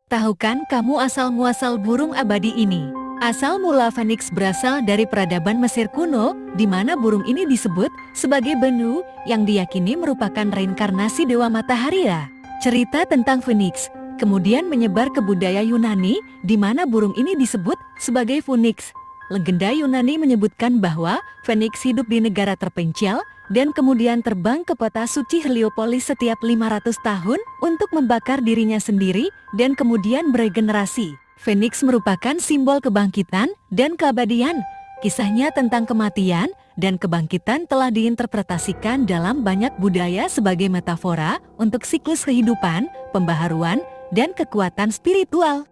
Tahukan kamu asal-muasal burung abadi ini? Asal mula Phoenix berasal dari peradaban Mesir kuno, di mana burung ini disebut sebagai Bennu, yang diyakini merupakan reinkarnasi Dewa Matahari ya. Cerita tentang Phoenix kemudian menyebar ke budaya Yunani, di mana burung ini disebut sebagai Phoenix. Legenda Yunani menyebutkan bahwa Phoenix hidup di negara terpencil, dan kemudian terbang ke kota suci Heliopolis setiap 500 tahun untuk membakar dirinya sendiri dan kemudian beregenerasi. Phoenix merupakan simbol kebangkitan dan keabadian. Kisahnya tentang kematian dan kebangkitan telah diinterpretasikan dalam banyak budaya sebagai metafora untuk siklus kehidupan, pembaharuan, dan kekuatan spiritual.